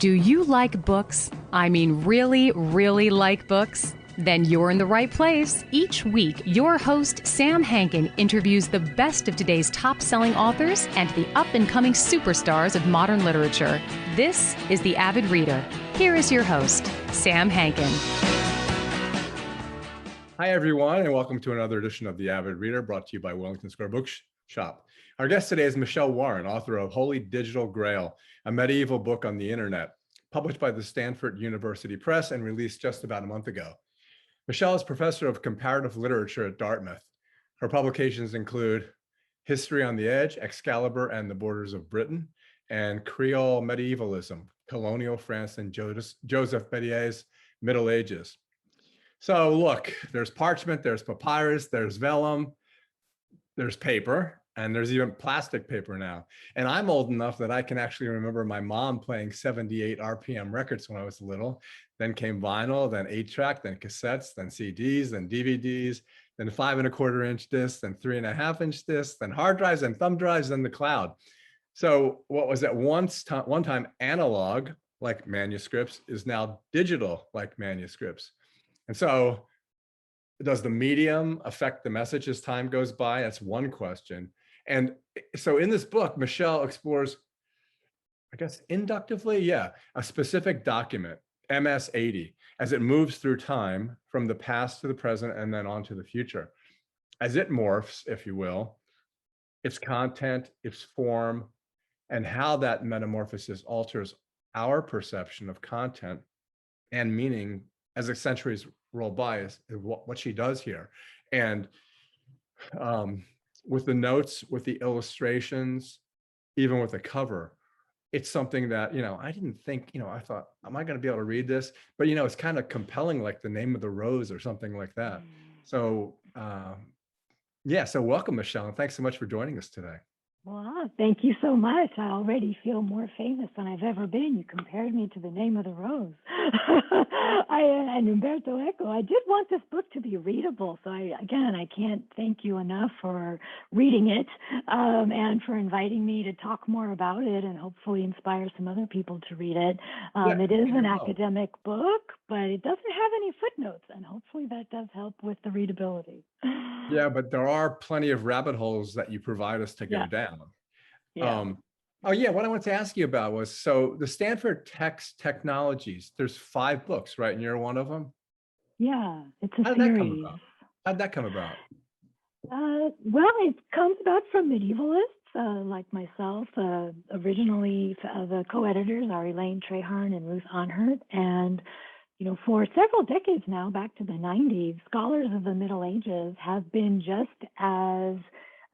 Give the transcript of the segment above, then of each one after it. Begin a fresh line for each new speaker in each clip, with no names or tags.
Do you like books? I mean, really, really like books? Then you're in the right place. Each week, your host, Sam Hankin, interviews the best of today's top-selling authors and the up-and-coming superstars of modern literature. This is The Avid Reader. Here is your host, Sam Hankin.
Hi, everyone, and welcome to another edition of The Avid Reader, brought to you by Wellington Square Bookshop. Our guest today is Michelle Warren, author of Holy Digital Grail, a medieval book on the internet, published by the Stanford University Press and released just about a month ago. Michelle is professor of comparative literature at Dartmouth. Her publications include History on the Edge, Excalibur and the Borders of Britain, and Creole Medievalism, Colonial France and Joseph Bédier's Middle Ages. So look, there's parchment, there's papyrus, there's vellum, there's paper, and there's even plastic paper now. And I'm old enough that I can actually remember my mom playing 78 RPM records when I was little. Then came vinyl, then 8-track, then cassettes, then CDs, then DVDs, then 5 1/4 inch discs, then 3 1/2 inch discs, then hard drives and thumb drives, then the cloud. So what was at one time analog, like manuscripts, is now digital, like manuscripts. And so does the medium affect the message as time goes by? That's one question. And so in this book, Michelle explores, I guess, inductively, a specific document, MS-80, as it moves through time from the past to the present and then on to the future. As it morphs, if you will, its content, its form, and how that metamorphosis alters our perception of content and meaning as the centuries roll by is what she does here. And with the notes, with the illustrations, even with the cover, it's something that, I didn't think, I thought, am I going to be able to read this? But, it's kind of compelling, like The Name of the Rose or something like that. So, so welcome, Michelle, and thanks so much for joining us today.
Well, thank you so much. I already feel more famous than I've ever been. You compared me to The Name of the Rose. And Umberto Eco. I did want this book to be readable. So I can't thank you enough for reading it and for inviting me to talk more about it and hopefully inspire some other people to read it. It is an academic book, but it doesn't have any footnotes, and hopefully that does help with the readability.
Yeah, but there are plenty of rabbit holes that you provide us to go down. What I wanted to ask you about was, so the Stanford Text Technologies, there's 5 books, right? And you're one of them?
Yeah, it's a series.
How'd that come about?
Well, it comes about from medievalists like myself. Originally, the co-editors are Elaine Traherne and Ruth Onhert. And for several decades now, back to the 90s, scholars of the Middle Ages have been just as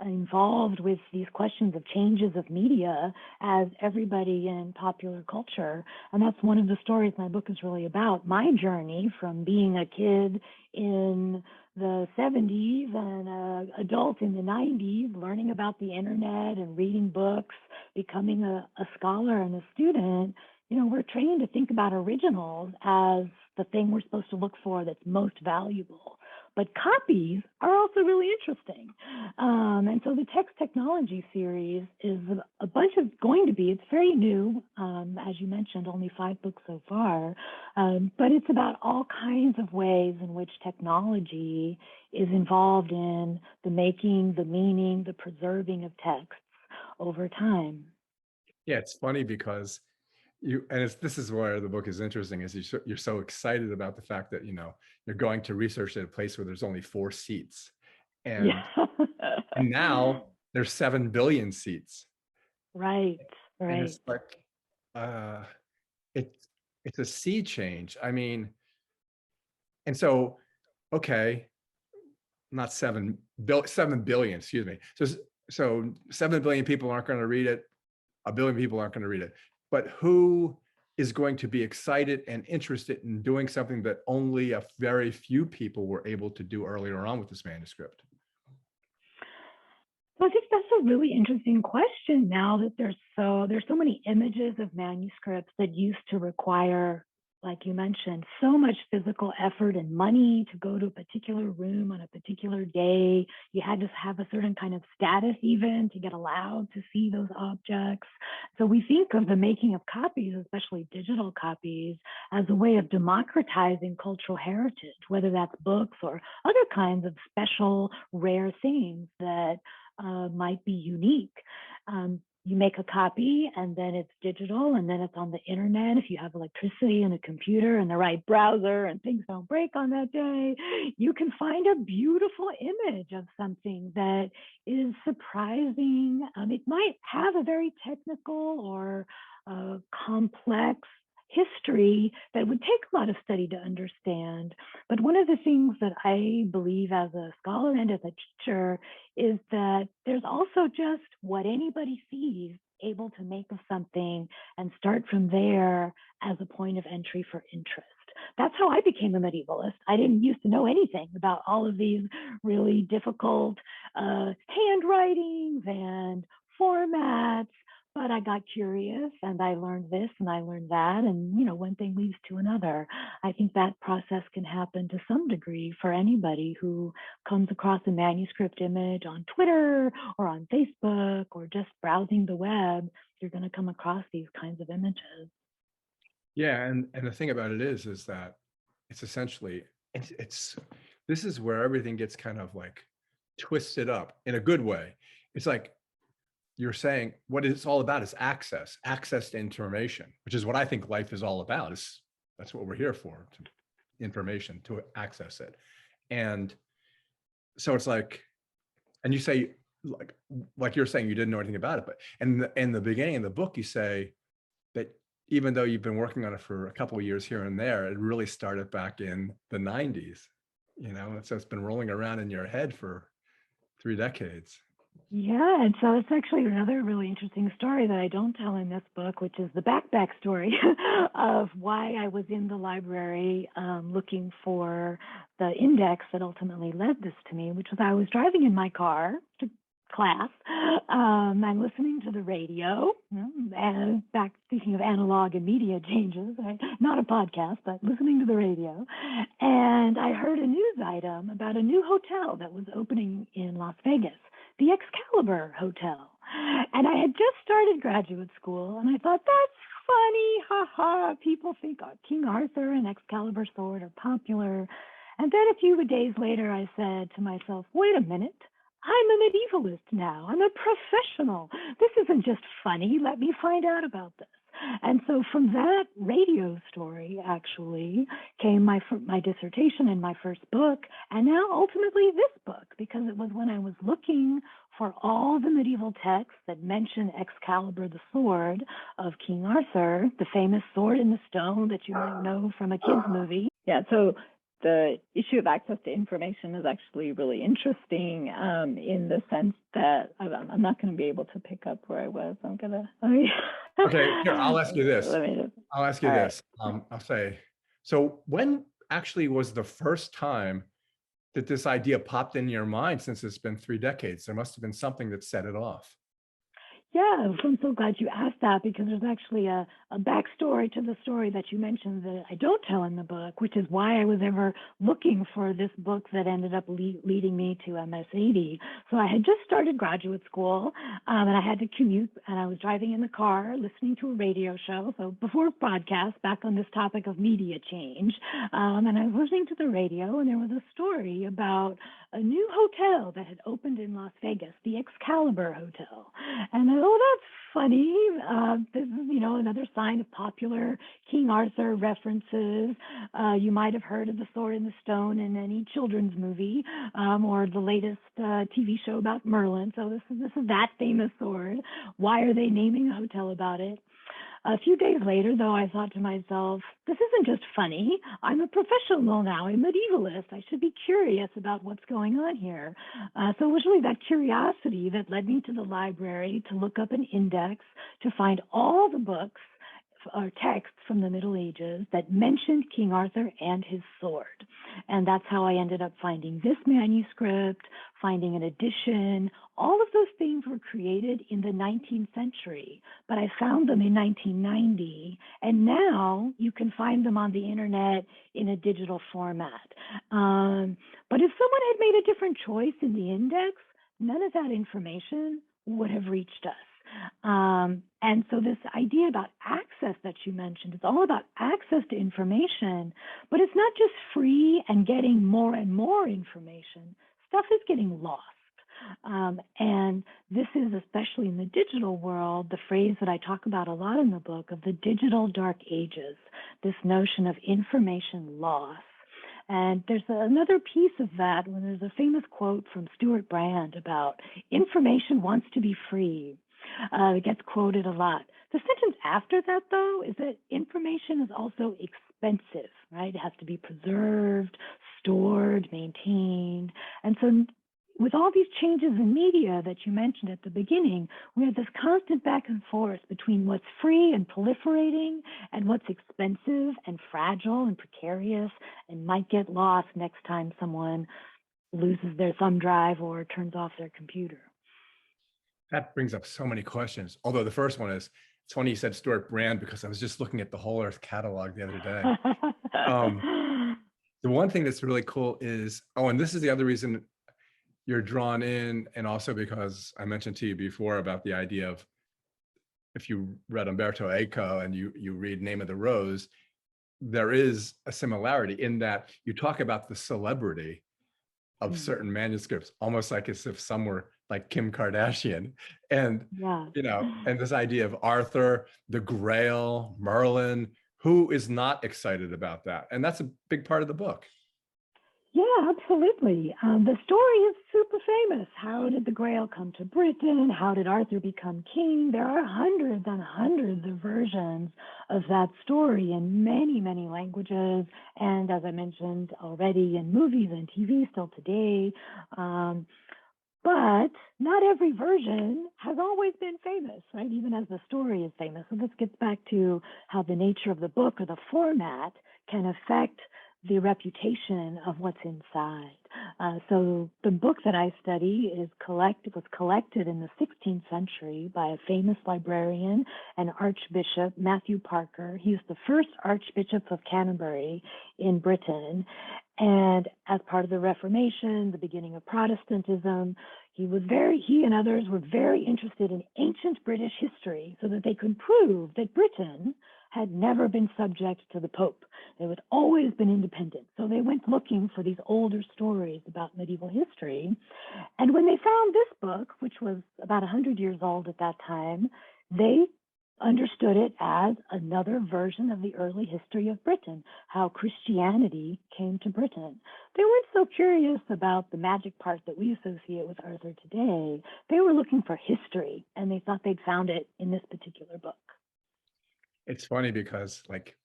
involved with these questions of changes of media as everybody in popular culture. And that's one of the stories my book is really about. My journey from being a kid in the 70s and an adult in the 90s, learning about the internet and reading books, becoming a scholar and a student. We're trained to think about originals as the thing we're supposed to look for that's most valuable. But copies are also really interesting. And so the Text Technology series is it's very new, as you mentioned, only 5 books so far, but it's about all kinds of ways in which technology is involved in the making, the meaning, the preserving of texts over time.
Yeah, it's funny because this is where the book is interesting, is you're so excited about the fact that you're going to research at a place where there's only 4 seats, and now there's 7 billion seats.
Right.
And it's like it's a sea change. I mean, and so not 7 billion, excuse me. So 7 billion people aren't going to read it. 1 billion people aren't going to read it. But who is going to be excited and interested in doing something that only a very few people were able to do earlier on with this manuscript?
Well, I think that's a really interesting question now that there's so many images of manuscripts that used to require like you mentioned, so much physical effort and money to go to a particular room on a particular day. You had to have a certain kind of status even to get allowed to see those objects. So we think of the making of copies, especially digital copies, as a way of democratizing cultural heritage, whether that's books or other kinds of special, rare things that might be unique. You make a copy and then it's digital and then it's on the internet. If you have electricity and a computer and the right browser and things don't break on that day, you can find a beautiful image of something that is surprising. It might have a very technical or complex history that would take a lot of study to understand. But one of the things that I believe as a scholar and as a teacher is that there's also just what anybody sees able to make of something and start from there as a point of entry for interest. That's how I became a medievalist. I didn't used to know anything about all of these really difficult handwritings and formats. But I got curious and I learned this and I learned that. And, one thing leads to another. I think that process can happen to some degree for anybody who comes across a manuscript image on Twitter or on Facebook or just browsing the web. You're going to come across these kinds of images.
Yeah. And the thing about it is that it's essentially, this is where everything gets kind of like twisted up in a good way. It's like, you're saying what it's all about is access to information, which is what I think life is all about. That's what we're here for, information, to access it. And so it's like, and you say, like you're saying, you didn't know anything about it, but in the beginning of the book, you say that even though you've been working on it for a couple of years here and there, it really started back in the 90s, so it's been rolling around in your head for 3 decades.
Yeah, and so it's actually another really interesting story that I don't tell in this book, which is the back story of why I was in the library looking for the index that ultimately led this to me, which was I was driving in my car to class and listening to the radio, and back speaking of analog and media changes, right? Not a podcast, but listening to the radio. And I heard a news item about a new hotel that was opening in Las Vegas, the Excalibur Hotel. And I had just started graduate school, and I thought, that's funny, haha. People think King Arthur and Excalibur sword are popular. And then a few days later, I said to myself, wait a minute, I'm a medievalist now. I'm a professional. This isn't just funny. Let me find out about this. And so from that radio story, actually, came my dissertation and my first book, and now ultimately this book, because it was when I was looking for all the medieval texts that mention Excalibur, the sword of King Arthur, the famous sword in the stone that you might know from a kid's movie.
Yeah, so the issue of access to information is actually really interesting in the sense that I'm not going to be able to pick up where I was.
Okay, here, I'll ask you this.
Right.
I'll say, so when actually was the first time that this idea popped in your mind, since it's been 3 decades? There must have been something that set it off.
Yeah, I'm so glad you asked that, because there's actually a backstory to the story that you mentioned that I don't tell in the book, which is why I was ever looking for this book that ended up leading me to MS-80. So I had just started graduate school, and I had to commute, and I was driving in the car listening to a radio show, so before podcast, back on this topic of media change, and I was listening to the radio, and there was a story about a new hotel that had opened in Las Vegas, the Excalibur Hotel. And I thought, oh, that's funny. This is, another sign of popular King Arthur references. You might have heard of the sword in the stone in any children's movie, or the latest TV show about Merlin. So this is that famous sword. Why are they naming a hotel about it? A few days later, though, I thought to myself, this isn't just funny. I'm a professional now, a medievalist. I should be curious about what's going on here. So it was really that curiosity that led me to the library to look up an index to find all the books or texts from the Middle Ages that mentioned King Arthur and his sword. And that's how I ended up finding this manuscript, finding an edition. All of those things were created in the 19th century, but I found them in 1990. And now you can find them on the internet in a digital format. But if someone had made a different choice in the index, none of that information would have reached us. And so this idea about access that you mentioned, it's all about access to information, but it's not just free and getting more and more information. Stuff is getting lost. And this is, especially in the digital world, the phrase that I talk about a lot in the book of the digital dark ages, this notion of information loss. And there's another piece of that when there's a famous quote from Stuart Brand about information wants to be free. It gets quoted a lot. The sentence after that, though, is that information is also expensive, right? It has to be preserved, stored, maintained. And so with all these changes in media that you mentioned at the beginning, we have this constant back and forth between what's free and proliferating and what's expensive and fragile and precarious and might get lost next time someone loses their thumb drive or turns off their computer.
That brings up so many questions. Although the first one is, it's funny you said Stuart Brand, because I was just looking at the Whole Earth catalog the other day. The one thing that's really cool is, and this is the other reason you're drawn in, and also because I mentioned to you before about the idea of, if you read Umberto Eco and you read Name of the Rose, there is a similarity in that you talk about the celebrity of certain manuscripts, almost like as if some were like Kim Kardashian. And, and this idea of Arthur, the Grail, Merlin, who is not excited about that? And that's a big part of the book.
Yeah, absolutely. The story is super famous. How did the Grail come to Britain? How did Arthur become king? There are hundreds and hundreds of versions of that story in many, many languages. And as I mentioned already, in movies and TV still today. But not every version has always been famous, right? Even as the story is famous. So this gets back to how the nature of the book or the format can affect the reputation of what's inside. So the book that I study was collected in the 16th century by a famous librarian and Archbishop, Matthew Parker. He was the first Archbishop of Canterbury in Britain. And as part of the Reformation, the beginning of Protestantism, he and others were very interested in ancient British history so that they could prove that Britain had never been subject to the Pope. They had always been independent. So they went looking for these older stories about medieval history. And when they found this book, which was about 100 years old at that time, they understood it as another version of the early history of Britain, how Christianity came to Britain. They weren't so curious about the magic part that we associate with Arthur today. They were looking for history, and they thought they'd found it in this particular book.
It's funny because like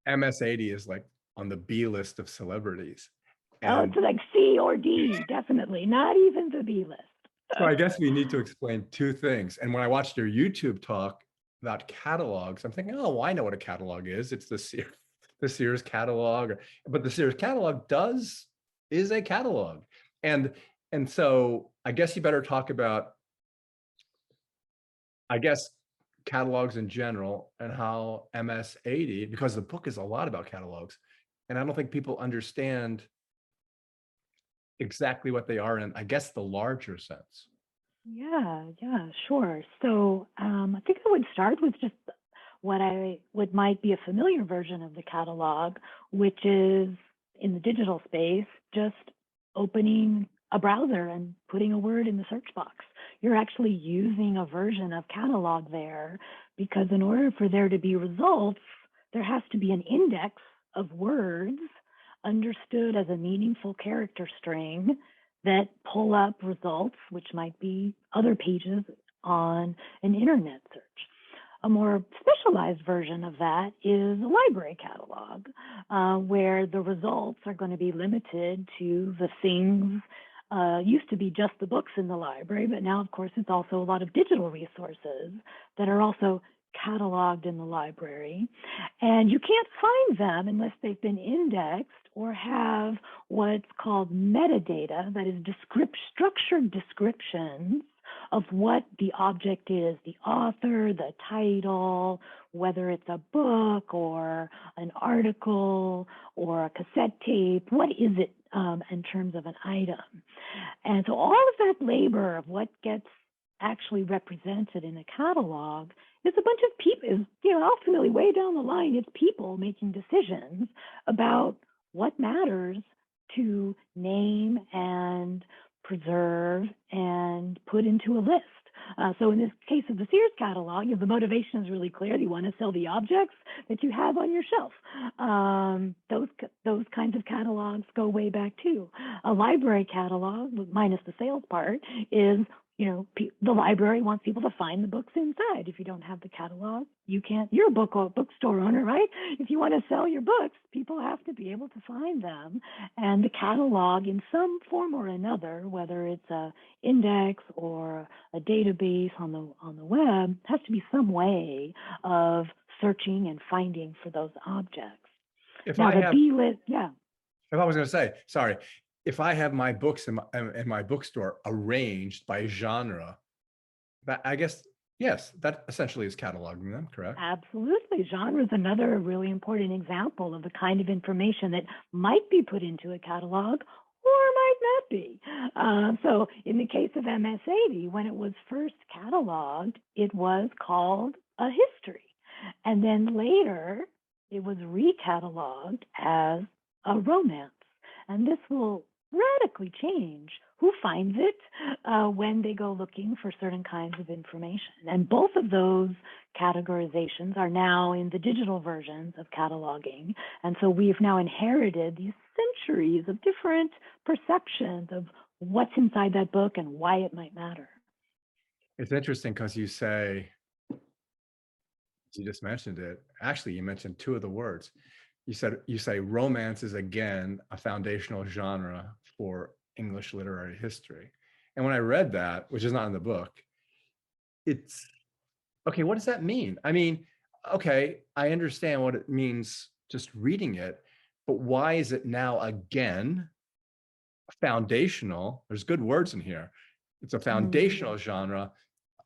MS-80 is like on the B list of celebrities.
It's like C or D, definitely, not even the B list.
So I guess we need to explain two things. And when I watched your YouTube talk about catalogs, I'm thinking, oh, I know what a catalog is. It's the Sears catalog. But the Sears catalog is a catalog. And so I guess you better talk about, catalogs in general and how MS-80, because the book is a lot about catalogs. And I don't think people understand exactly what they are in, I guess, the larger sense.
Yeah, sure. So I think I would start with just what might be a familiar version of the catalog, which is in the digital space, just opening a browser and putting a word in the search box. You're actually using a version of catalog there, because in order for there to be results, there has to be an index of words understood as a meaningful character string that pull up results, which might be other pages on an internet search. A more specialized version of that is a library catalog, where the results are going to be limited to the things. Used to be just the books in the library, but now, of course, it's also a lot of digital resources that are also cataloged in the library, and you can't find them unless they've been indexed or have what's called metadata, that is structured descriptions of what the object is, the author, the title, whether it's a book or an article or a cassette tape, what is it in terms of an item. And so all of that labor of what gets actually represented in a catalog is a bunch of people, ultimately way down the line, it's people making decisions about what matters to name and preserve and put into a list. So in this case of the Sears catalog, the motivation is really clear. You want to sell the objects that you have on your shelf. Those kinds of catalogs go way back too. A library catalog, minus the sales part, is the library wants people to find the books inside. If you don't have the catalog, you can't. You're a bookstore owner, right? If you want to sell your books, people have to be able to find them. And the catalog, in some form or another, whether it's a index or a database on the web, has to be some way of searching and finding for those objects.
If
now,
I
the
have,
B-list, yeah.
If I was going to say, sorry, if I have my books in my bookstore arranged by genre, that, I guess, yes, that essentially is cataloging them, correct?
Absolutely. Genre is another really important example of the kind of information that might be put into a catalog or might not be. So in the case of MS-80, when it was first cataloged, it was called a history. And then later, it was recatalogued as a romance. And this will radically change who finds it when they go looking for certain kinds of information. And both of those categorizations are now in the digital versions of cataloging. And so we've now inherited these centuries of different perceptions of what's inside that book and why it might matter.
It's interesting because you just mentioned it. Actually, you mentioned two of the words. You say romance is again a foundational genre for English literary history. And when I read that, which is not in the book, it's okay, what does that mean? I mean, okay, I understand what it means just reading it, but why is it now again foundational? There's good words in here. It's a foundational genre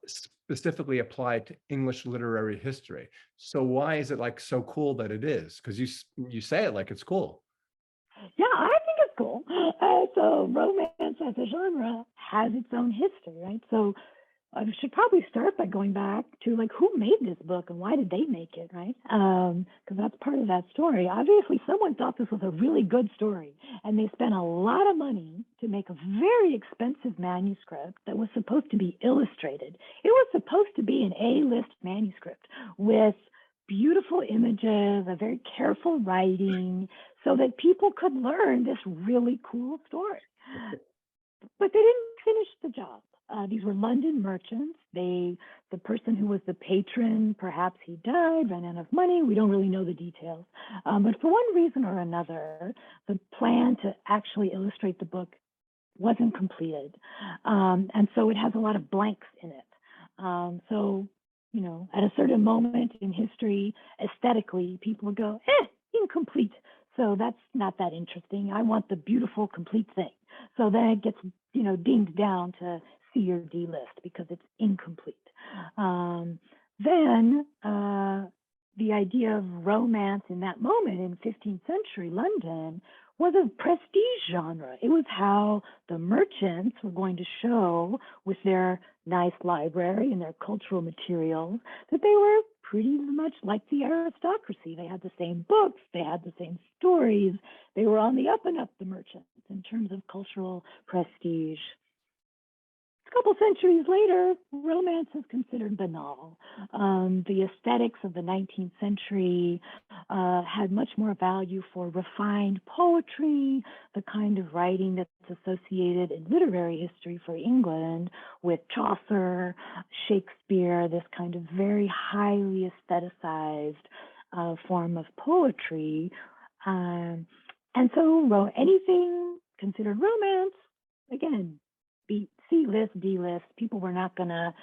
specifically applied to English literary history. So why is it like so cool that it is? Because you say it like it's cool.
Yeah, I think it's cool. So romance as a genre has its own history, right? So I should probably start by going back to who made this book and why did they make it, right? Because that's part of that story. Obviously, someone thought this was a really good story, and they spent a lot of money to make a very expensive manuscript that was supposed to be illustrated. It was supposed to be an A-list manuscript with beautiful images, a very careful writing, so that people could learn this really cool story. But they didn't finish the job. These were London merchants. The person who was the patron, perhaps he died, ran out of money. We don't really know the details. But for one reason or another, the plan to actually illustrate the book wasn't completed. And so it has a lot of blanks in it. So, at a certain moment in history, aesthetically, people would go, incomplete. So that's not that interesting. I want the beautiful, complete thing. So then it gets, dinged down to C or D list because it's incomplete. Then the idea of romance in that moment in 15th century London was a prestige genre. It was how the merchants were going to show with their nice library and their cultural materials that they were pretty much like the aristocracy. They had the same books, they had the same stories, they were on the up and up, the merchants, in terms of cultural prestige. A couple centuries later, romance is considered banal. The aesthetics of the 19th century had much more value for refined poetry, the kind of writing that's associated in literary history for England with Chaucer, Shakespeare, this kind of very highly aestheticized form of poetry. And so anything considered romance, again, C list, D list, people were not going to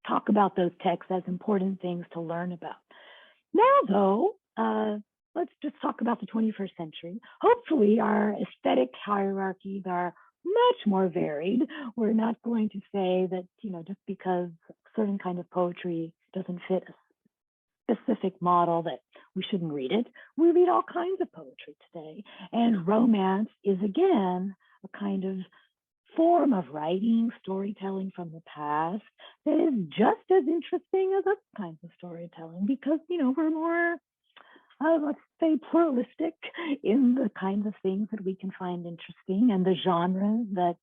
talk about those texts as important things to learn about. Now, though, let's just talk about the 21st century. Hopefully, our aesthetic hierarchies are much more varied. We're not going to say that, just because a certain kind of poetry doesn't fit a specific model that we shouldn't read it. We read all kinds of poetry today. And romance is, again, a kind of form of writing, storytelling from the past that is just as interesting as other kinds of storytelling because, we're more, let's say, pluralistic in the kinds of things that we can find interesting and the genres that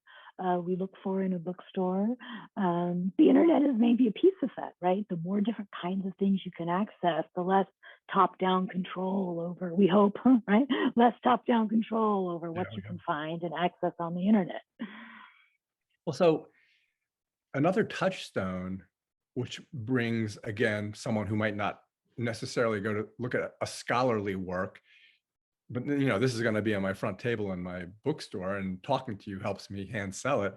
we look for in a bookstore. The internet is maybe a piece of that, right? The more different kinds of things you can access, the less top-down control over, we hope, right? Less top-down control over what you can find and access on the internet.
Well, so another touchstone, which brings, again, someone who might not necessarily go to look at a scholarly work, but this is going to be on my front table in my bookstore, and talking to you helps me hand sell it.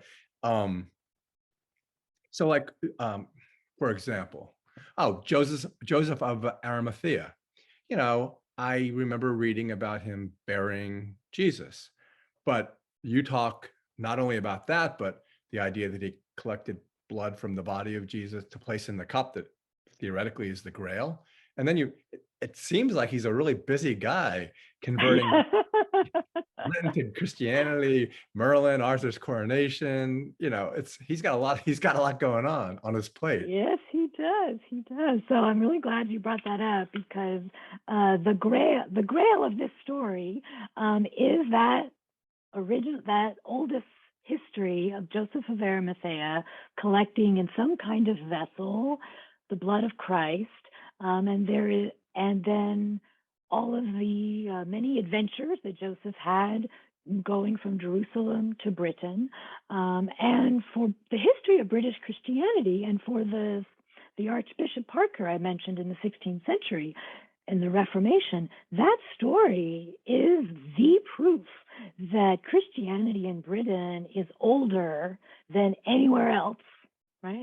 So like, for example, Joseph of Arimathea, I remember reading about him bearing Jesus, but you talk not only about that, but the idea that he collected blood from the body of Jesus to place in the cup that theoretically is the Grail. And then it seems like he's a really busy guy converting Britain to Christianity, Merlin, Arthur's coronation. He's got a lot going on his plate.
Yes, he does. So I'm really glad you brought that up because the Grail of this story is that oldest history of Joseph of Arimathea collecting in some kind of vessel the blood of Christ, and then all of the many adventures that Joseph had going from Jerusalem to Britain, and for the history of British Christianity, and for the Archbishop Parker I mentioned in the 16th century and the Reformation. That story is the proof that Christianity in Britain is older than anywhere else, right?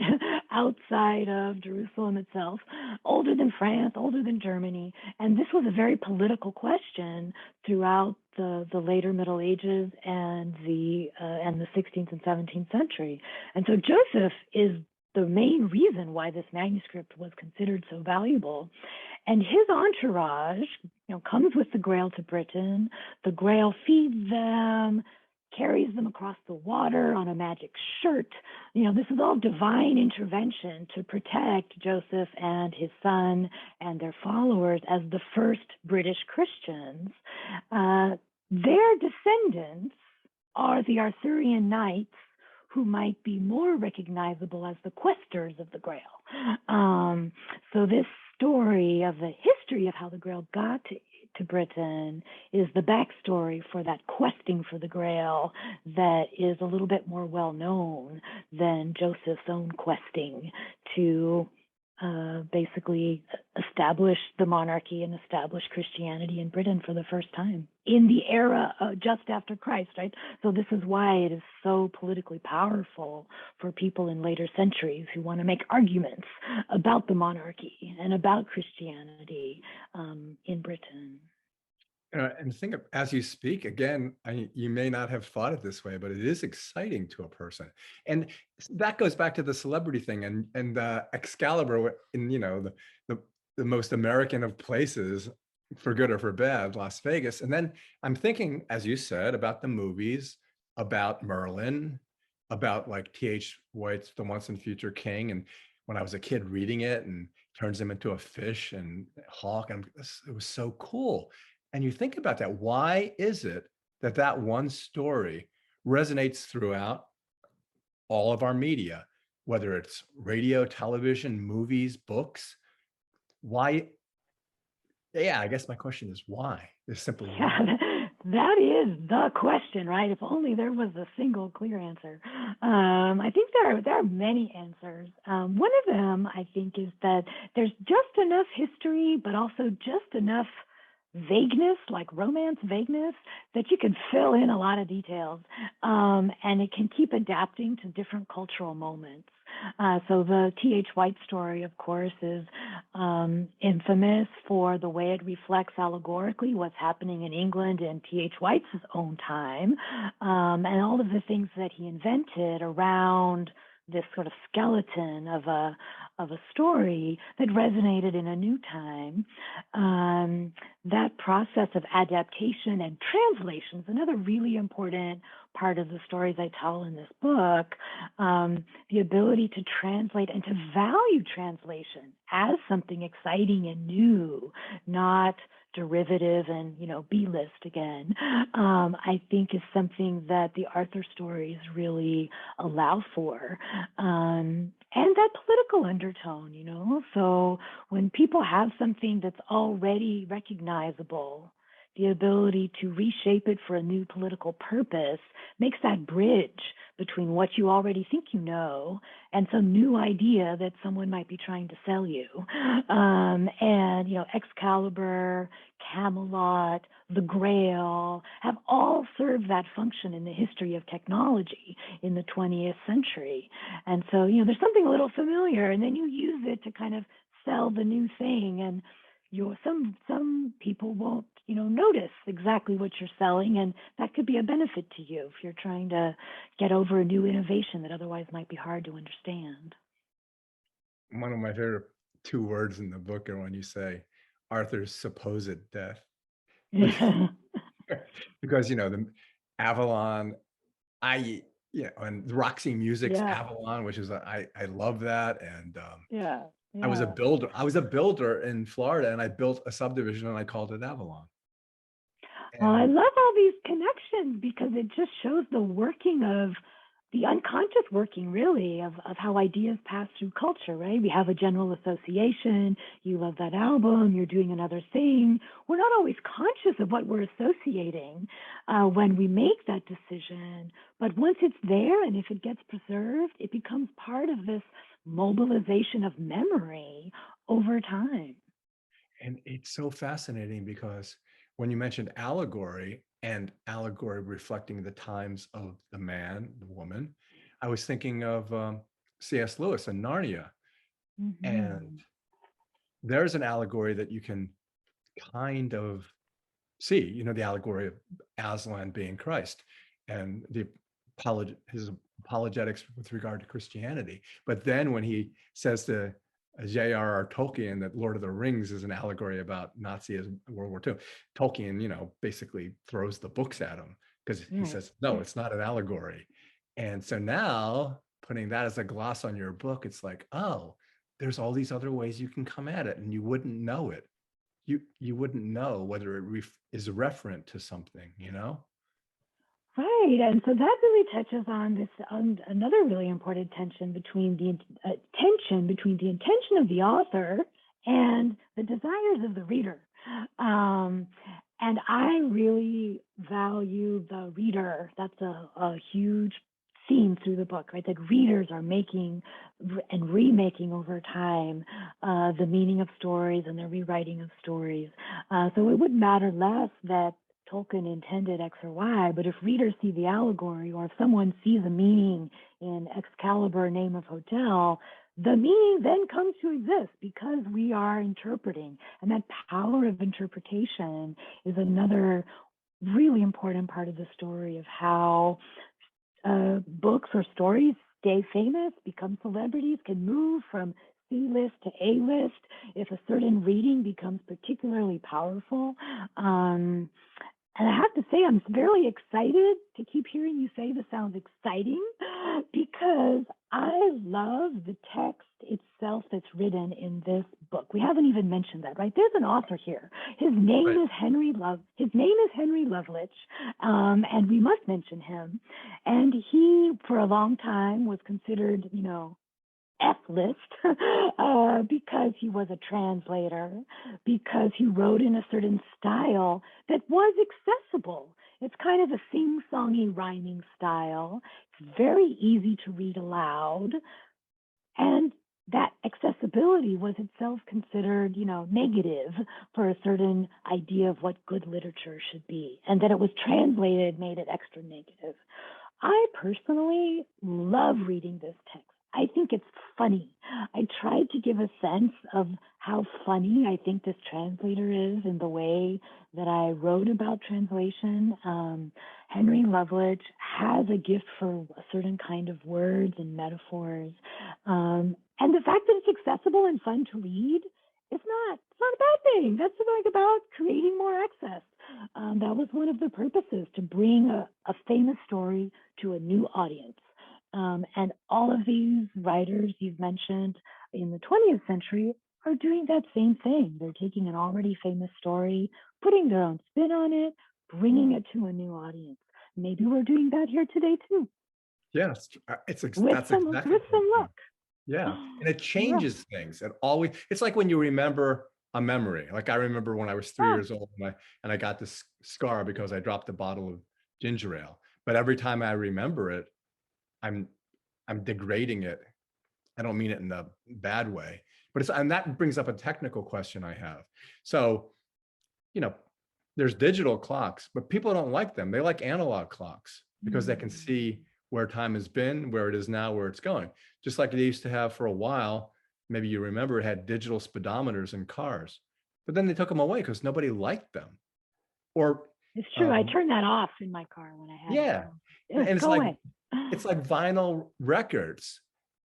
Outside of Jerusalem itself, older than France, older than Germany. And this was a very political question throughout the later Middle Ages and the 16th and 17th century. And so Joseph is the main reason why this manuscript was considered so valuable. And his entourage, comes with the Grail to Britain. The Grail feeds them, carries them across the water on a magic shirt. This is all divine intervention to protect Joseph and his son and their followers as the first British Christians. Their descendants are the Arthurian knights, who might be more recognizable as the questers of the Grail. So this story of the history of how the Grail got to Britain is the backstory for that questing for the Grail that is a little bit more well known than Joseph's own questing to basically establish the monarchy and establish Christianity in Britain for the first time in the era just after Christ, right? So this is why it is so politically powerful for people in later centuries who want to make arguments about the monarchy and about Christianity in Britain.
And think of, as you speak, again, you may not have thought it this way, but it is exciting to a person. And that goes back to the celebrity thing and Excalibur in, the most American of places, for good or for bad, Las Vegas. And then I'm thinking, as you said, about the movies, about Merlin, about like T.H. White's The Once and Future King. And when I was a kid reading it and turns him into a fish and hawk, and it was so cool. And you think about that, why is it that one story resonates throughout all of our media, whether it's radio, television, movies, books? Why? Yeah, I guess my question is why? It's simply why.
That is the question, right? If only there was a single clear answer. I think there are many answers. One of them, I think, is that there's just enough history, but also just enough vagueness, like romance vagueness, that you can fill in a lot of details, and it can keep adapting to different cultural moments. So the T.H. White story, of course, is infamous for the way it reflects allegorically what's happening in England in T.H. White's own time, and all of the things that he invented around this sort of skeleton of a story that resonated in a new time. That process of adaptation and translation is another really important part of the stories I tell in this book. The ability to translate and to value translation as something exciting and new, not derivative and, B-list again, I think is something that the Arthur stories really allow for. And that political undertone, so when people have something that's already recognizable, the ability to reshape it for a new political purpose makes that bridge between what you already think you know and some new idea that someone might be trying to sell you. Excalibur, Camelot, the Grail have all served that function in the history of technology in the 20th century. And so, there's something a little familiar, and then you use it to kind of sell the new thing. And some people won't, notice exactly what you're selling, and that could be a benefit to you if you're trying to get over a new innovation that otherwise might be hard to understand.
One of my favorite two words in the book are when you say Arthur's supposed death.
Yeah.
Because, the Avalon, and Roxy Music's
Yeah.
Avalon, which is, I love that. And
Yeah.
I was a builder in Florida, and I built a subdivision and I called it Avalon.
Well, I love all these connections because it just shows the working of the unconscious working, really, of how ideas pass through culture, right? We have a general association. You love that album. You're doing another thing. We're not always conscious of what we're associating when we make that decision. But once it's there and if it gets preserved, it becomes part of this mobilization of memory over time.
And it's so fascinating because when you mentioned allegory and allegory reflecting the times of the man, the woman, I was thinking of C.S. Lewis and Narnia.
Mm-hmm.
And there's an allegory that you can kind of see, the allegory of Aslan being Christ and his apologetics with regard to Christianity. But then when he says to J.R.R. Tolkien that Lord of the Rings is an allegory about Nazism, World War II, Tolkien, basically throws the books at him because he says, no, it's not an allegory. And so now putting that as a gloss on your book, it's like, oh, there's all these other ways you can come at it and you wouldn't know it. You wouldn't know whether it is referent to something,
Right, and so that really touches on this another really important tension between the intention of the author and the desires of the reader. And I really value the reader. That's a huge theme through the book, right? That readers are making and remaking over time the meaning of stories and the rewriting of stories. So it would matter less that Tolkien intended X or Y, but if readers see the allegory, or if someone sees a meaning in Excalibur, Name of Hotel, the meaning then comes to exist because we are interpreting. And that power of interpretation is another really important part of the story of how books or stories stay famous, become celebrities, can move from C-list to A-list if a certain reading becomes particularly powerful. And I have to say, I'm very excited to keep hearing you say this sounds exciting because I love the text itself that's written in this book. We haven't even mentioned that, right? There's an author here. His name is Henry Lovelich, and we must mention him. And he, for a long time, was considered, F-list because he was a translator, because he wrote in a certain style that was accessible. It's kind of a sing-songy rhyming style. It's very easy to read aloud. And that accessibility was itself considered, negative for a certain idea of what good literature should be. And that it was translated made it extra negative. I personally love reading this text I think it's funny. I tried to give a sense of how funny I think this translator is in the way that I wrote about translation. Henry Lovelace has a gift for a certain kind of words and metaphors. And the fact that it's accessible and fun to read, it's not a bad thing. That's like about creating more access. That was one of the purposes, to bring a famous story to a new audience. And all of these writers you've mentioned in the 20th century are doing that same thing. They're taking an already famous story, putting their own spin on it, bringing it to a new audience. Maybe we're doing that here today too.
Yes,
With some luck.
Yeah, and it changes things. It's like when you remember a memory. Like I remember when I was 3 years old and I got this scar because I dropped a bottle of ginger ale. But every time I remember it, I'm degrading it. I don't mean it in a bad way, but and that brings up a technical question I have. So, there's digital clocks, but people don't like them. They like analog clocks because they can see where time has been, where it is now, where it's going. Just like they used to have for a while, maybe you remember, it had digital speedometers in cars, but then they took them away because nobody liked them. Or
it's true. I turned that off in my car when I had it.
And it's like vinyl records.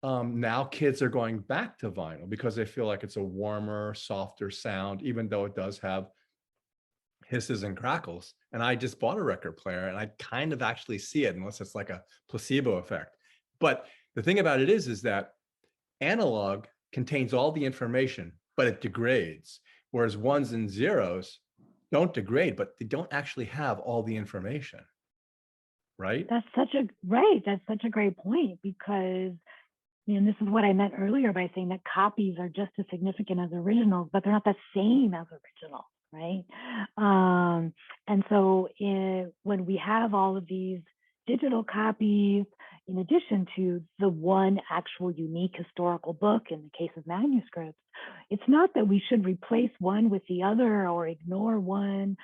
Now kids are going back to vinyl because they feel like it's a warmer, softer sound, even though it does have hisses and crackles. And I just bought a record player and I kind of actually see it, unless it's like a placebo effect. But the thing about it is that analog contains all the information, but it degrades, whereas ones and zeros don't degrade, but they don't actually have all the information. Right?
That's such a great point, because this is what I meant earlier by saying that copies are just as significant as originals, but they're not the same as originals, right? And so when we have all of these digital copies, in addition to the one actual unique historical book in the case of manuscripts, it's not that we should replace one with the other or ignore one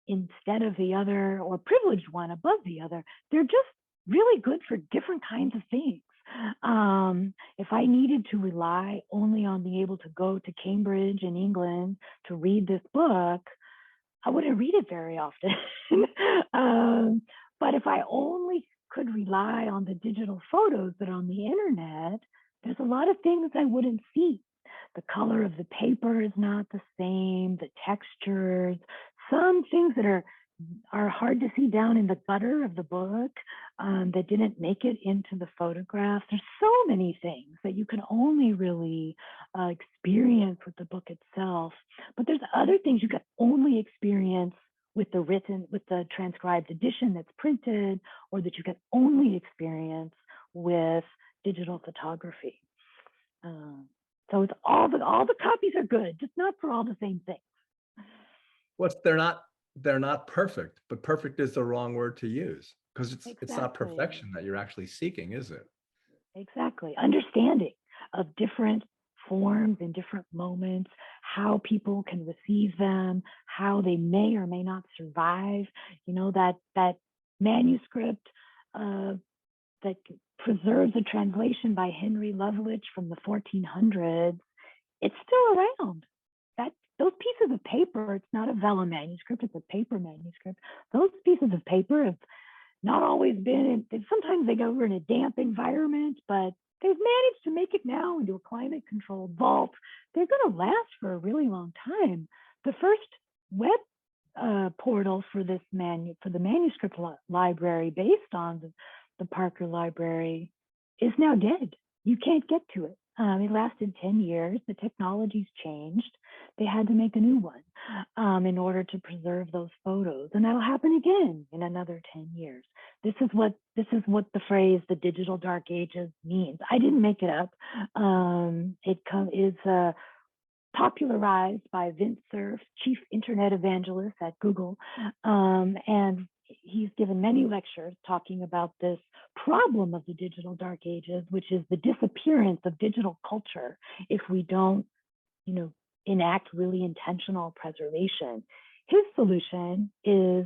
instead of the other or privilege one above the other. They're just really good for different kinds of things. If I needed to rely only on being able to go to Cambridge in England to read this book, I wouldn't read it very often. But if I only could rely on the digital photos that are on the internet, there's a lot of things I wouldn't see. The color of the paper is not the same, the textures, some things that are hard to see down in the gutter of the book that didn't make it into the photograph. There's so many things that you can only really experience with the book itself. But there's other things you can only experience with the transcribed edition that's printed, or that you can only experience with digital photography. So it's all the copies are good, just not for all the same things.
They're not perfect, but perfect is the wrong word to use, because it's not perfection that you're actually seeking, is it?
Exactly. Understanding of different forms in different moments, how people can receive them, how they may or may not survive. That manuscript that preserves a translation by Henry Lovelace from the 1400s, it's still around. Those pieces of paper, it's not a vellum manuscript, it's a paper manuscript. Those pieces of paper have not always been, sometimes they go over in a damp environment, but they've managed to make it now into a climate-controlled vault. They're going to last for a really long time. The first web portal for the manuscript library based on the Parker Library is now dead. You can't get to it. It lasted 10 years. The technology's changed. They had to make a new one in order to preserve those photos. And that'll happen again in another 10 years. This is what the phrase "the digital dark ages" means. I didn't make it up. It is popularized by Vint Cerf, chief internet evangelist at Google, and he's given many lectures talking about this problem of the digital dark ages, which is the disappearance of digital culture if we don't, enact really intentional preservation. His solution is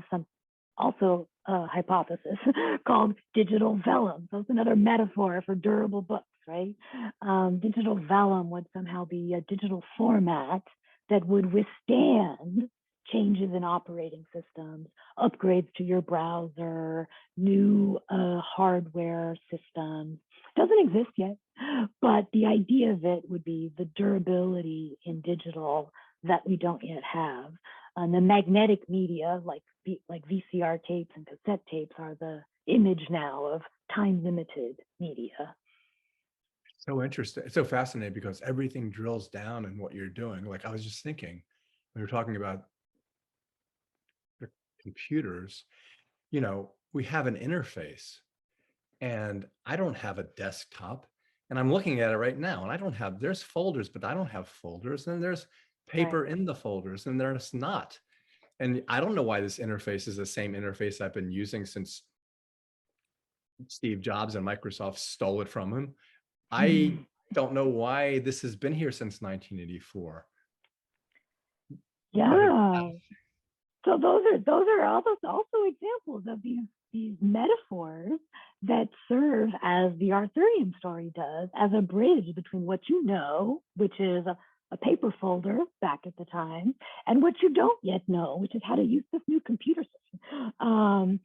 also a hypothesis called digital vellum. So it's another metaphor for durable books, right? Digital vellum would somehow be a digital format that would withstand changes in operating systems, upgrades to your browser, new hardware systems. Doesn't exist yet, but the idea of it would be the durability in digital that we don't yet have. And the magnetic media, like VCR tapes and cassette tapes, are the image now of time-limited media.
So interesting. It's so fascinating because everything drills down in what you're doing. Like I was just thinking, we were talking about the computers, we have an interface, and I don't have a desktop, and I'm looking at it right now, and there's folders, but I don't have folders, and there's paper in the folders, and there's not. And I don't know why this interface is the same interface I've been using since Steve Jobs and Microsoft stole it from him. I don't know why this has been here since 1984.
Yeah. So those are also examples of these metaphors that serve, as the Arthurian story does, as a bridge between what you know, which is a paper folder back at the time, and what you don't yet know, which is how to use this new computer system.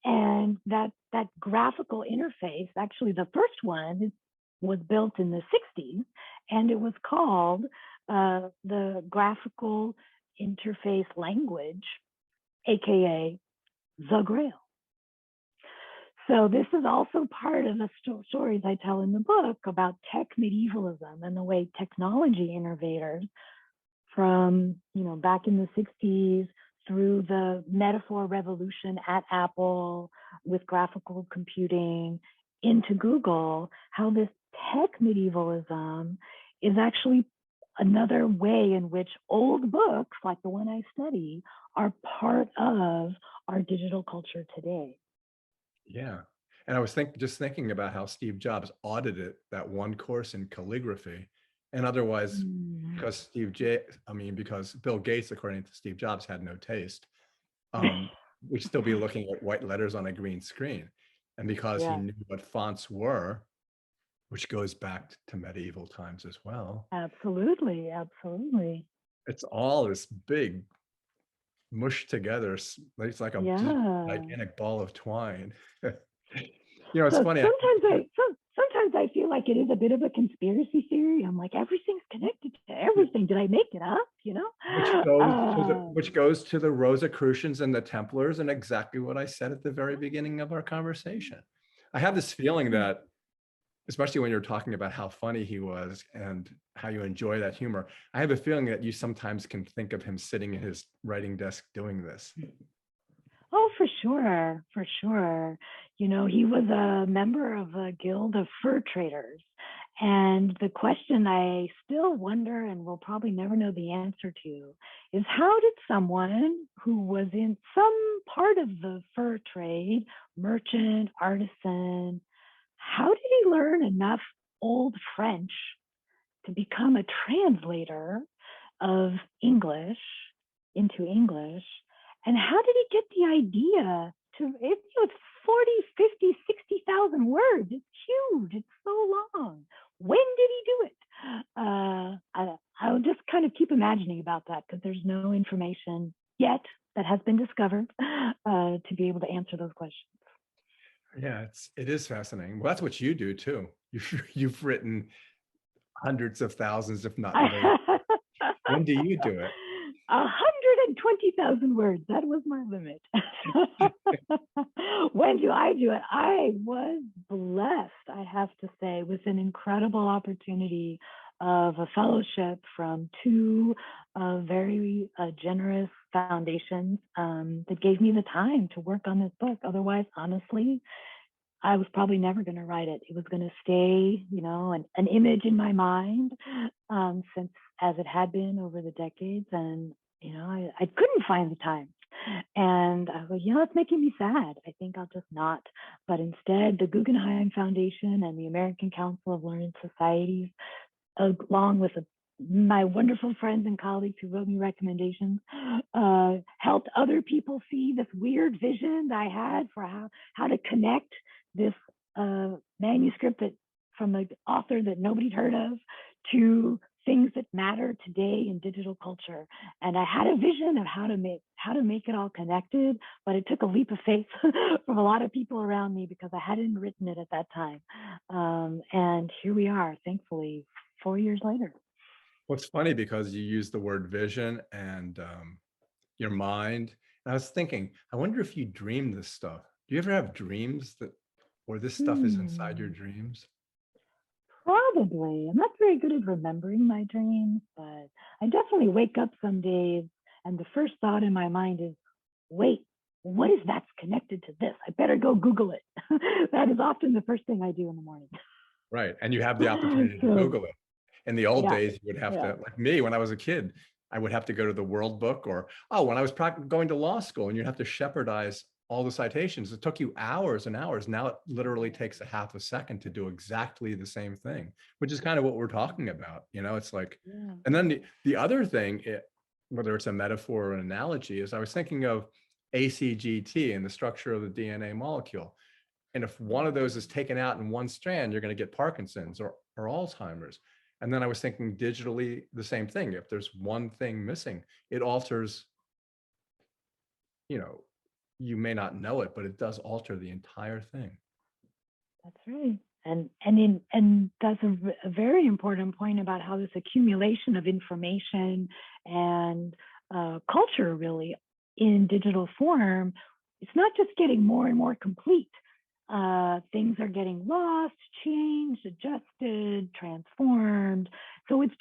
And that graphical interface, actually the first one was built in the 60s, and it was called the Graphical Interface Language, aka the Grail. So this is also part of the stories I tell in the book about tech medievalism and the way technology innovators from, back in the 60s through the metaphor revolution at Apple with graphical computing into Google, how this tech medievalism is actually another way in which old books, like the one I study, are part of our digital culture today.
Yeah. And I was just thinking about how Steve Jobs audited that one course in calligraphy, and otherwise, because because Bill Gates, according to Steve Jobs, had no taste, we'd still be looking at white letters on a green screen. And because he knew what fonts were, which goes back to medieval times as well.
Absolutely.
It's all this big mushed together. It's like a gigantic ball of twine. It's
so
funny.
Sometimes I feel like it is a bit of a conspiracy theory. I'm like, everything's connected to everything. Did I make it up?
Which goes to the Rosicrucians and the Templars, and exactly what I said at the very beginning of our conversation. I have this feeling that, especially when you're talking about how funny he was and how you enjoy that humor, I have a feeling that you sometimes can think of him sitting at his writing desk doing this.
Oh, for sure. He was a member of a guild of fur traders. And the question I still wonder and will probably never know the answer to is, how did someone who was in some part of the fur trade, merchant, artisan, how did he learn enough Old French to become a translator of English into English? And how did he get the idea it's 40, 50, 60,000 words. It's huge. It's so long. When did he do it? I'll just kind of keep imagining about that, because there's no information yet that has been discovered to be able to answer those questions.
Yeah, it is fascinating. Well, that's what you do too. You've written hundreds of thousands, if not millions. When do you do it?
120,000 words. That was my limit. When do I do it? I was blessed, I have to say, with an incredible opportunity of a fellowship from two very generous foundations that gave me the time to work on this book. Otherwise, honestly, I was probably never going to write it. It was going to stay, an image in my mind, since as it had been over the decades. And, I couldn't find the time. And I was, it's making me sad. I think I'll just not. But instead, the Guggenheim Foundation and the American Council of Learned Societies, along with my wonderful friends and colleagues who wrote me recommendations, helped other people see this weird vision that I had for how to connect this manuscript from an author that nobody'd heard of to things that matter today in digital culture. And I had a vision of how to make it all connected, but it took a leap of faith from a lot of people around me because I hadn't written it at that time. And here we are, thankfully, 4 years later.
Well, it's funny because you use the word vision and your mind. And I was thinking, I wonder if you dream this stuff. Do you ever have dreams or this stuff is inside your dreams?
Probably. I'm not very good at remembering my dreams, but I definitely wake up some days and the first thought in my mind is, wait, what is that's connected to this? I better go Google it. That is often the first thing I do in the morning.
Right. And you have the opportunity to Google it. In the old days, you would have to, like me, when I was a kid, I would have to go to the World Book or, when I was going to law school and you'd have to shepherdise all the citations. It took you hours and hours. Now it literally takes a half a second to do exactly the same thing, which is kind of what we're talking about. It's like, and then the other thing, whether it's a metaphor or an analogy, is I was thinking of ACGT and the structure of the DNA molecule. And if one of those is taken out in one strand, you're going to get Parkinson's or Alzheimer's. And then I was thinking digitally the same thing. If there's one thing missing, it alters, you may not know it, but it does alter the entire thing.
That's right. And that's a very important point about how this accumulation of information and culture really in digital form, it's not just getting more and more complete. Things are getting lost, changed, adjusted, transformed. So it's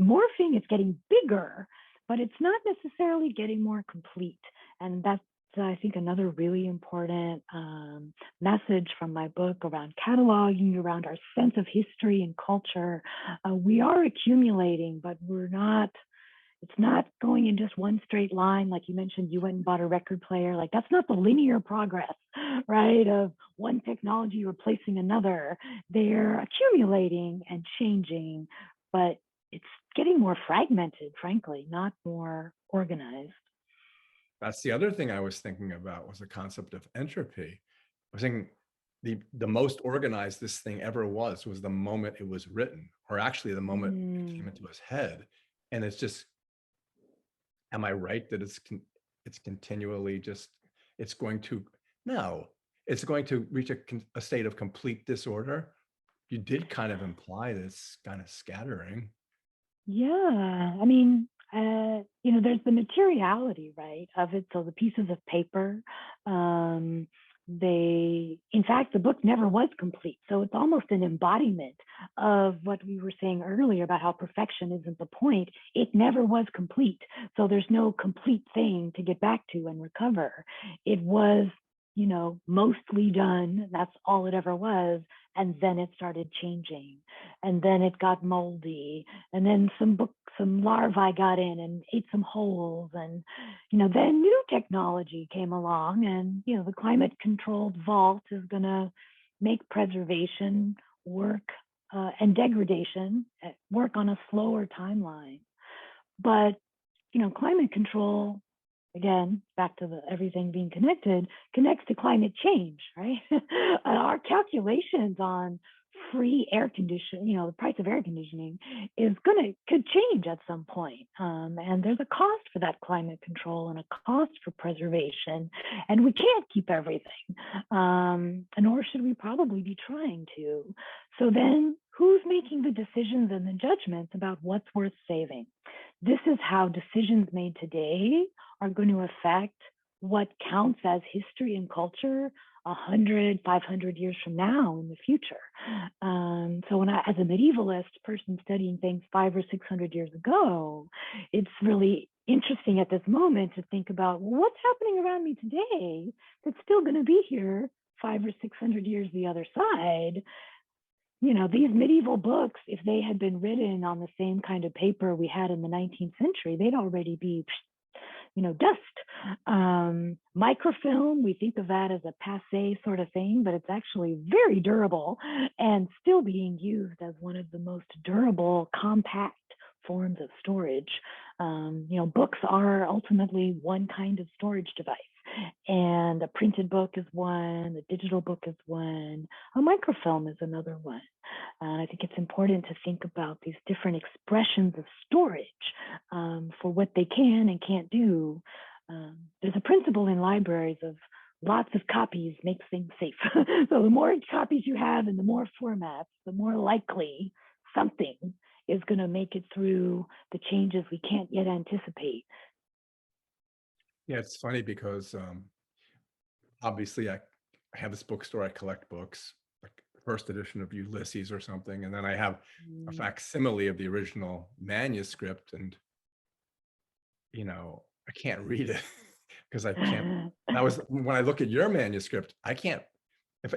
morphing, it's getting bigger, but it's not necessarily getting more complete. And that's, I think, another really important message from my book around cataloging, around our sense of history and culture. We are accumulating, but it's not going in just one straight line. Like you mentioned, you went and bought a record player. Like that's not the linear progress, right? Of one technology replacing another. They're accumulating and changing, but it's getting more fragmented, frankly, not more organized.
That's the other thing I was thinking about was the concept of entropy. I was thinking the most organized this thing ever was the moment it was written, or actually the moment it came into his head. And it's just, am I right that it's continually just, it's going to reach a state of complete disorder? You did kind of imply this kind of scattering.
Yeah, I mean, there's the materiality, right, of it. So the pieces of paper, in fact, the book never was complete. So it's almost an embodiment of what we were saying earlier about how perfection isn't the point. It never was complete. So there's no complete thing to get back to and recover. It was, mostly done. That's all it ever was. And then it started changing, and then it got moldy, and then some larvae got in and ate some holes, and then new technology came along, and the climate controlled vault is going to make preservation work and degradation work on a slower timeline. But climate control, again, back to everything being connected, connects to climate change, right? Our calculations on free air conditioning, the price of air conditioning could change at some point. And there's a cost for that climate control and a cost for preservation. And we can't keep everything, nor should we probably be trying to. So then who's making the decisions and the judgments about what's worth saving? This is how decisions made today are going to affect what counts as history and culture 100, 500 years from now in the future. So as a medievalist person studying things 500 or 600 years ago, it's really interesting at this moment to think about what's happening around me today that's still going to be here 500 or 600 years the other side. These medieval books, if they had been written on the same kind of paper we had in the 19th century, they'd already be, dust. Microfilm, we think of that as a passé sort of thing, but it's actually very durable and still being used as one of the most durable, compact forms of storage. Books are ultimately one kind of storage device. And a printed book is one, a digital book is one, a microfilm is another one. And I think it's important to think about these different expressions of storage for what they can and can't do. There's a principle in libraries of lots of copies makes things safe. So the more copies you have and the more formats, the more likely something is going to make it through the changes we can't yet anticipate.
Yeah, it's funny because obviously I have this bookstore, I collect books, like first edition of Ulysses or something, and then I have a facsimile of the original manuscript, and I can't read it because I can't. That was when I look at your manuscript, I can't.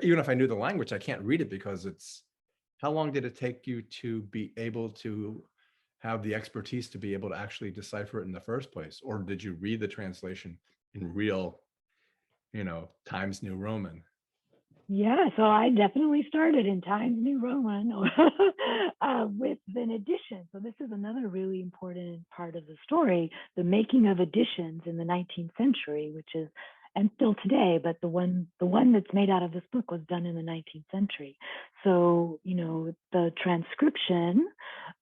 Even if I knew the language, I can't read it because it's. How long did it take you to be able to have the expertise to be able to actually decipher it in the first place, or did you read the translation in real, Times New Roman?
Yeah, so I definitely started in Times New Roman with an edition. So this is another really important part of the story, the making of editions in the 19th century, which is, and still today, but the one that's made out of this book was done in the 19th century. So, the transcription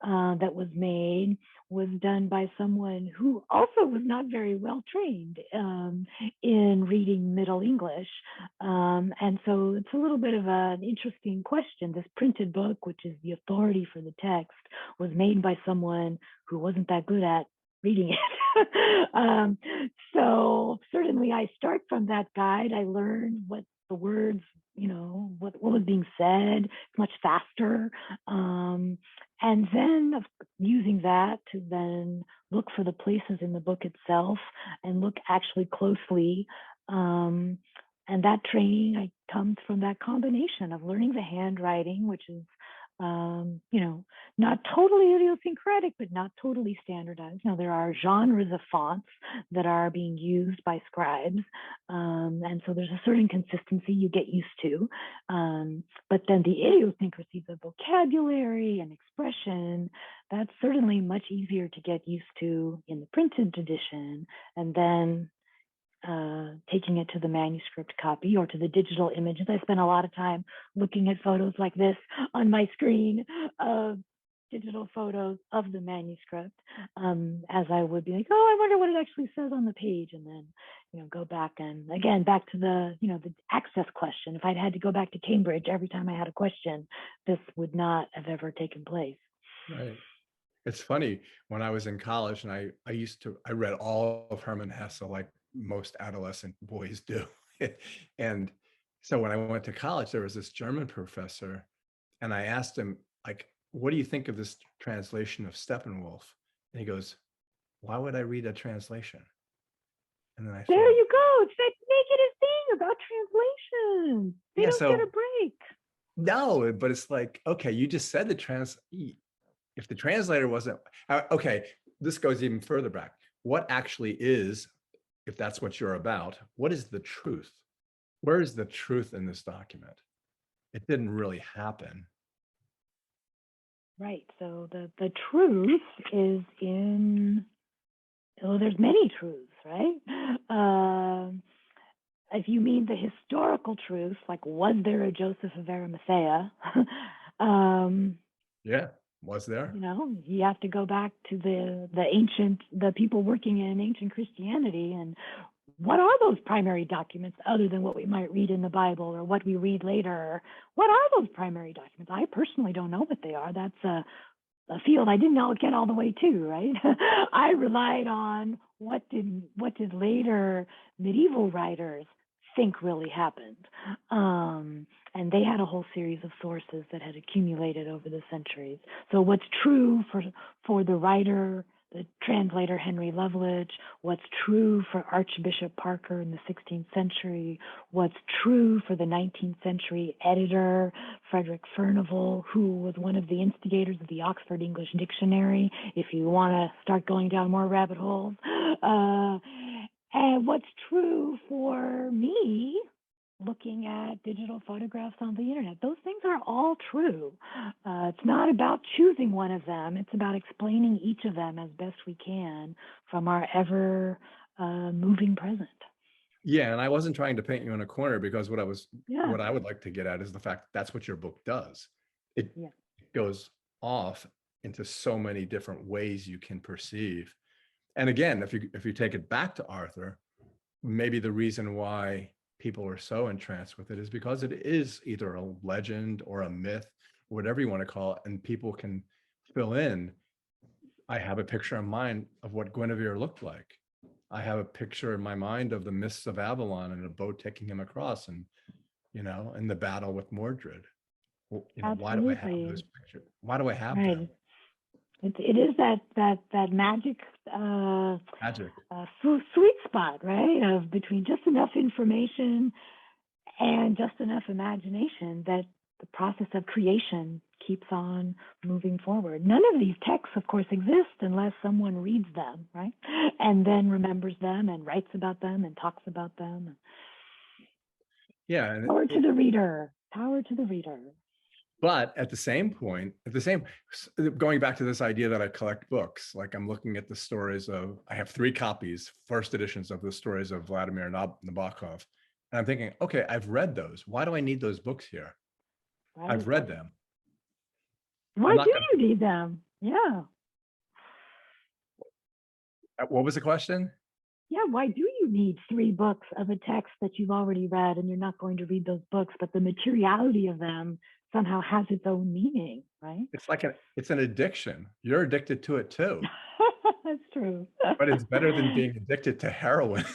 that was made was done by someone who also was not very well trained in reading Middle English. And so it's a little bit of an interesting question. This printed book, which is the authority for the text, was made by someone who wasn't that good at reading it. So certainly I start from that guide. I learned what the words, what was being said much faster. And then using that to then look for the places in the book itself and look actually closely. And that training comes from that combination of learning the handwriting, which is not totally idiosyncratic, but not totally standardized. There are genres of fonts that are being used by scribes. And so there's a certain consistency you get used to. But then the idiosyncrasies of vocabulary and expression, that's certainly much easier to get used to in the printed edition. And then taking it to the manuscript copy or to the digital images. I spent a lot of time looking at photos like this on my screen of digital photos of the manuscript, as I would be like, oh, I wonder what it actually says on the page, and then go back and again back to the the access question. If I'd had to go back to Cambridge every time I had a question, this would not have ever taken place.
Right. It's funny, when I was in college and I read all of Hermann Hesse, like most adolescent boys do. And so when I went to college, there was this German professor, and I asked him, like, what do you think of this translation of Steppenwolf? And he goes, why would I read a translation? And then I
there
thought,
you go. It's that negative thing about translation. They
yeah,
don't
so
get a break.
no, but it's like, okay, you just said if the translator wasn't, okay, this goes even further back. What actually is, if that's what you're about, what is the truth? Where is the truth in this document? It didn't really happen.
Right. So the truth is in, there's many truths, right? If you mean the historical truth, like was there a Joseph of Arimathea?
Yeah. Was there?
You have to go back to the people working in ancient Christianity, and what are those primary documents other than what we might read in the Bible or what we read later? What are those primary documents? I personally don't know what they are. That's a field I didn't get all the way to, right? I relied on what did later medieval writers think really happened. And they had a whole series of sources that had accumulated over the centuries. So what's true for the writer, the translator Henry Loveledge, what's true for Archbishop Parker in the 16th century, what's true for the 19th century editor Frederick Furnivall, who was one of the instigators of the Oxford English Dictionary, if you want to start going down more rabbit holes. And what's true for me, looking at digital photographs on the internet. Those things are all true. It's not about choosing one of them. It's about explaining each of them as best we can from our ever moving present.
Yeah, and I wasn't trying to paint you in a corner, because what
Yeah.
I would like to get at is the fact that that's what your book does. It
Yeah.
goes off into so many different ways you can perceive. And again, if you take it back to Arthur, maybe the reason why people are so entranced with it is because it is either a legend or a myth, whatever you want to call it, and people can fill in. I have a picture in mind of what Guinevere looked like. I have a picture in my mind of the mists of Avalon and a boat taking him across, and and the battle with Mordred. Well, why do I have
Absolutely.
those pictures? Why do I have
Right.
them?
It is that magic
Magic.
sweet spot, right? Of between just enough information and just enough imagination that the process of creation keeps on moving forward. None of these texts, of course, exist unless someone reads them, right? And then remembers them and writes about them and talks about them.
Yeah, and
Power to the reader. Power to the reader.
but at the same point, going back to this idea that I collect books, like I'm looking at the stories of, I have 3 copies, first editions of the stories of Vladimir Nabokov. And I'm thinking, okay, I've read those. Why do I need those books here?
Right?
I've read them.
Why do you need them? Yeah.
What was the question?
Yeah, why do you need 3 books of a text that you've already read and you're not going to read those books, but the materiality of them somehow has its own meaning, right?
It's an addiction. You're addicted to it too.
That's true.
But it's better than being addicted to heroin.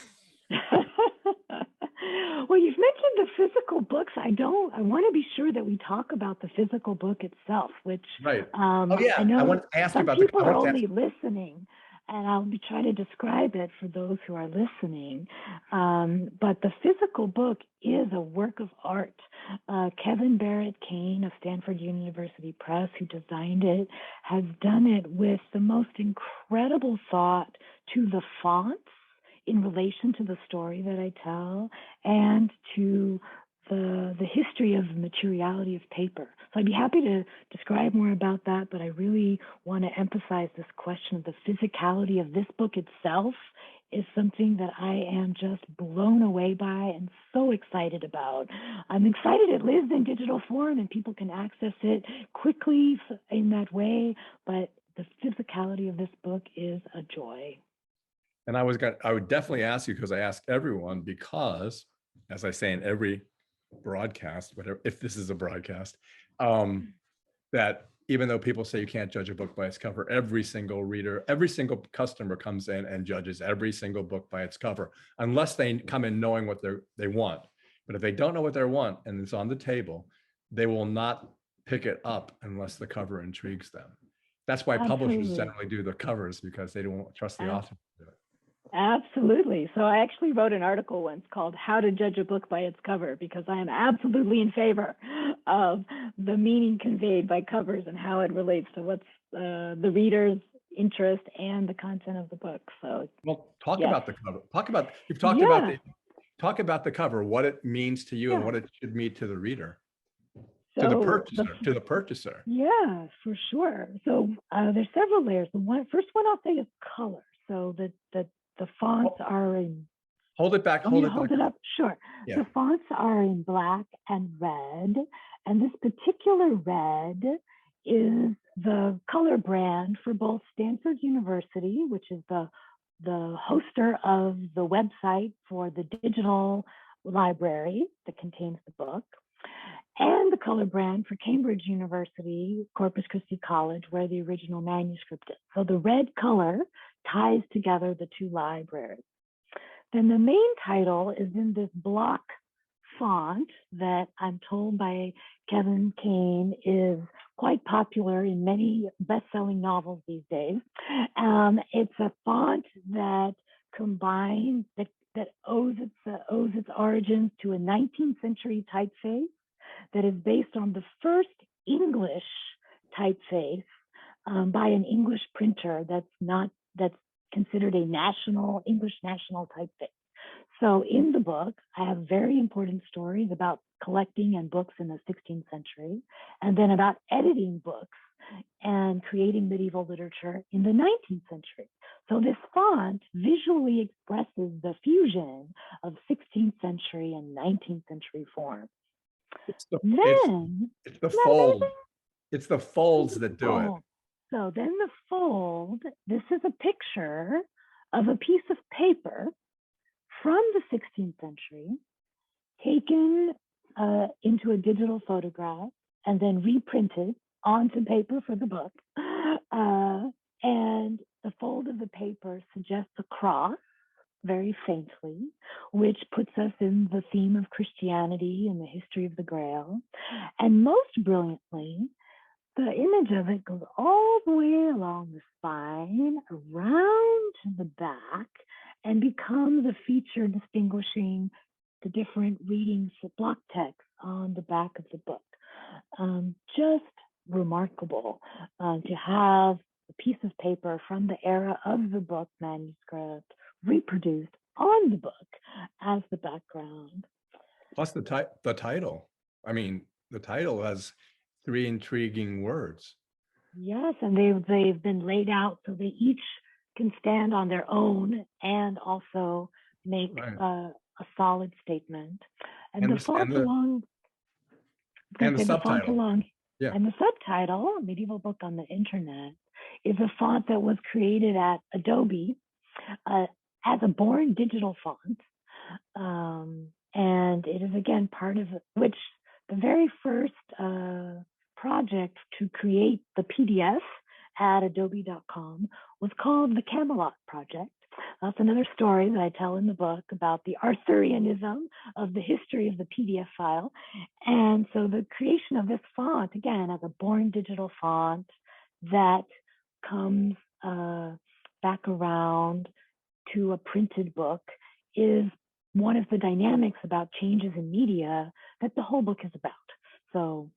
Well, you've mentioned the physical books. I want to be sure that we talk about the physical book itself, which
Right.
Oh
yeah.
I know
I want to ask you
some
about
people are only listening, and I'll be trying to describe it for those who are listening. But the physical book is a work of art. Kevin Barrett Kane of Stanford University Press, who designed it, has done it with the most incredible thought to the fonts in relation to the story that I tell, and to the history of the materiality of paper. So I'd be happy to describe more about that, but I really want to emphasize this question of the physicality of this book itself is something that I am just blown away by and so excited about. I'm excited it lives in digital form and people can access it quickly in that way, but the physicality of this book is a joy.
And I would definitely ask you, because I ask everyone, because as I say in every broadcast, whatever, if this is a broadcast, that even though people say you can't judge a book by its cover, every single reader, every single customer comes in and judges every single book by its cover, unless they come in knowing what they want. But if they don't know what they want and it's on the table, they will not pick it up unless the cover intrigues them. That's why publishers generally do the covers, because they don't trust the author to do it.
Absolutely. So I actually wrote an article once called How to Judge a Book by Its Cover, because I am absolutely in favor of the meaning conveyed by covers and how it relates to what's the reader's interest and the content of the book. So
talk about the cover. Talk about the cover, what it means to you and what it should mean to the reader. To the purchaser.
Yeah, for sure. So there's several layers. The first one I'll say is color. So the fonts are in.
Hold it back.
Hold it up. Sure.
Yeah.
The fonts are in black and red, and this particular red is the color brand for both Stanford University, which is the hoster of the website for the digital library that contains the book, and the color brand for Cambridge University, Corpus Christi College, where the original manuscript is. So the red color ties together the 2 libraries. Then the main title is in this block font that I'm told by Kevin Kane is quite popular in many best-selling novels these days. It's a font that combines, that owes its origins to a 19th century typeface that is based on the first English typeface by an English printer that's considered a English national typeface. So in the book, I have very important stories about collecting and books in the 16th century, and then about editing books and creating medieval literature in the 19th century. So this font visually expresses the fusion of 16th century and 19th century form.
It's the
Isn't that
fold.
amazing?
It's the folds that do it.
So then the fold, this is a picture of a piece of paper from the 16th century, taken into a digital photograph and then reprinted onto paper for the book. And the fold of the paper suggests a cross, very faintly, which puts us in the theme of Christianity and the history of the Grail. And most brilliantly, the image of it goes all the way along the spine, around to the back, and becomes a feature distinguishing the different readings of block text on the back of the book. Just remarkable to have a piece of paper from the era of the book manuscript reproduced on the book as the background.
Plus the title. I mean, the title has 3 intriguing words.
Yes, and they've been laid out so they each can stand on their own and also make a solid statement. And the font along,
and the subtitle.
And the subtitle, A Medieval Book on the Internet, is a font that was created at Adobe as a born digital font. And it is, again, part of which the very first project to create the PDF at adobe.com was called the Camelot Project. That's another story that I tell in the book about the Arthurianism of the history of the PDF file. And so the creation of this font, again, as a born digital font that comes back around to a printed book, is one of the dynamics about changes in media that the whole book is about. So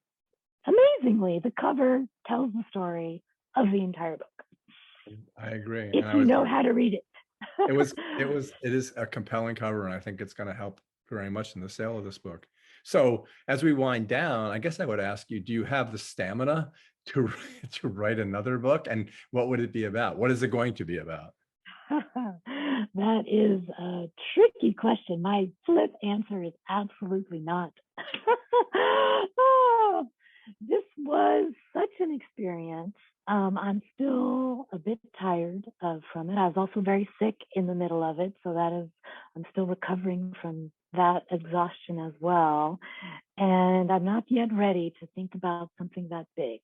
amazingly, the cover tells the story of the entire book.
I agree.
If you know how to read it.
It is a compelling cover, and I think it's going to help very much in the sale of this book. So as we wind down, I guess I would ask you, do you have the stamina to write another book? And what would it be about? What is it going to be about?
That is a tricky question. My flip answer is absolutely not. This was such an experience. I'm still a bit tired from it. I was also very sick in the middle of it, so I'm still recovering from that exhaustion as well. And I'm not yet ready to think about something that big.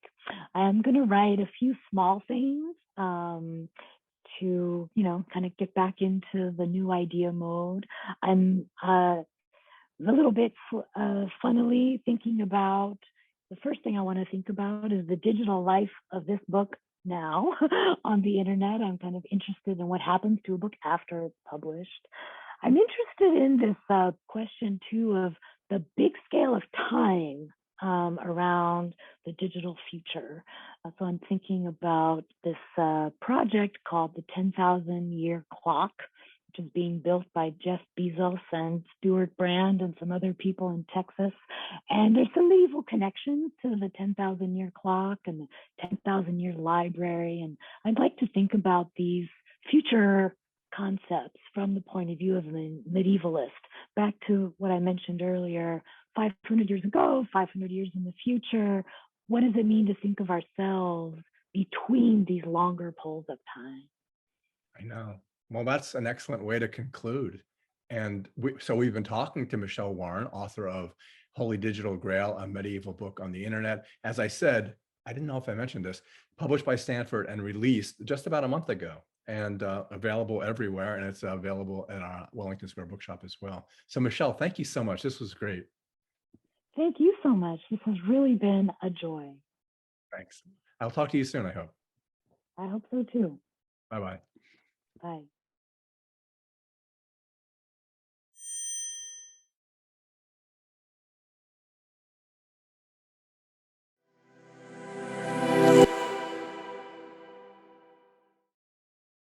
I am going to write a few small things to, kind of get back into the new idea mode. I'm a little bit funnily thinking about, the first thing I want to think about is the digital life of this book now on the internet. I'm kind of interested in what happens to a book after it's published. I'm interested in this question too of the big scale of time around the digital future. So I'm thinking about this project called the 10,000 Year Clock, which is being built by Jeff Bezos and Stuart Brand and some other people in Texas. And there's some medieval connections to the 10,000 Year Clock and the 10,000 Year Library. And I'd like to think about these future concepts from the point of view of the medievalist, back to what I mentioned earlier, 500 years ago, 500 years in the future. What does it mean to think of ourselves between these longer poles of time?
I know. Well, that's an excellent way to conclude. And so we've been talking to Michelle Warren, author of Holy Digital Grail, a medieval book on the internet. As I said, I didn't know if I mentioned this, published by Stanford and released just about a month ago, and available everywhere. And it's available at our Wellington Square Bookshop as well. So Michelle, thank you so much. This was great.
Thank you so much. This has really been a joy.
Thanks. I'll talk to you soon, I hope.
I hope so too.
Bye-bye.